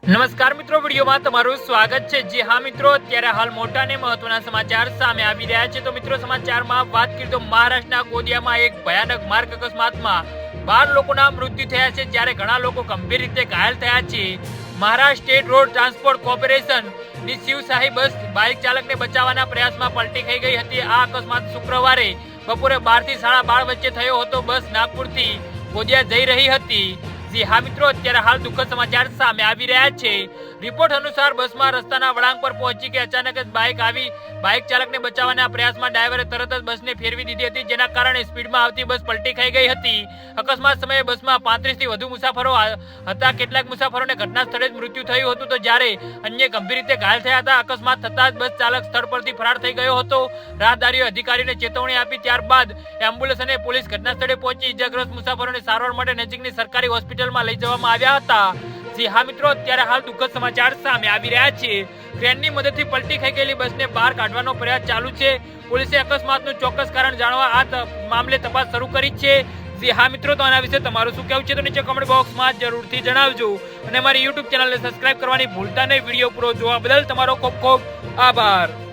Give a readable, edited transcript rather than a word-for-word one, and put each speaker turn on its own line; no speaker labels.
નમસ્કાર મિત્રો, વિડીયોમાં તમારું સ્વાગત છે। જી હા મિત્રો, અત્યારે હાલ મોટા અને મહત્વના સમાચાર સામે આવી રહ્યા છે। તો મિત્રો, સમાચારમાં વાત કરીએ તો મહારાષ્ટ્રના ગોંદિયામાં એક ભયાનક માર્ગ અકસ્માતમાં 12 લોકોના મૃત્યુ થયા છે, જ્યારે ઘણા લોકો ગંભીર રીતે ઘાયલ થયા છે। Maharashtra state road transport corporation ની શિવશાહી બસ બાઇક ચાલકને બચાવવાના પ્રયાસમાં પલટી ખાઈ ગઈ હતી। આ અકસ્માત શુક્રવારે બપોરે 12 થી 12:30 વચ્ચે થયો હતો। બસ નાગપુરથી ગોંદિયા જઈ રહી હતી। જી હા મિત્રો, અત્યારે હાલ દુઃખદ સમાચાર સામે આવી રહ્યા છે। રિપોર્ટ અનુસાર બસમાં રસ્તાના વળાંક પર પહોંચી કે અચાનક જ બાઇક ચાલકને બચાવવાના પ્રયાસમાં ડ્રાઈવરે તરત જ બસને ફેરવી દીધી હતી, જેના કારણે સ્પીડમાં આવતી બસ પલટી ખાઈ ગઈ હતી। અકસ્માત સમયે બસમાં 35 થી વધુ મુસાફરો હતા। કેટલાક મુસાફરોને ઘટના સ્થળે જ મૃત્યુ થયું હતું, તો જ્યારે અન્ય ગંભીર રીતે ઘાયલ થયા હતા। અકસ્માત થતાં જ બસ ચાલક સ્થળ પરથી ફરાર થઈ ગયો હતો। રાહદારીઓ અધિકારીને ચેતવણી આપી ત્યારબાદ એમ્બ્યુલન્સ અને પોલીસ ઘટના સ્થળે પહોંચી ઇજાગ્રસ્ત મુસાફરોને સારવાર માટે નજીકની સરકારી હોસ્પિટલમાં લઈ જવામાં આવ્યા હતા। જી હા મિત્રો, અત્યારે હાલ દુઃખદ સમાચાર સામે આવી રહ્યા છે। ક્રેનની મદદથી પલટી ખાઈ ગયેલી બસને બહાર કાઢવાનો પ્રયાસ ચાલુ છે। પોલીસે અકસ્માતનું ચોક્કસ કારણ જાણવા આ મામલે તપાસ શરૂ કરી છે। જી હા મિત્રો, તો આના વિશે તમારું શું કહેવું છે તો નીચે કમેન્ટ બોક્સમાં જરૂરથી જણાવજો અને અમારી યુટ્યુબ ચેનલને સબસ્ક્રાઇબ કરવાની ભૂલતા નહીં। વિડીયો પૂરો જોવા બદલ તમારો ખૂબ ખૂબ આભાર।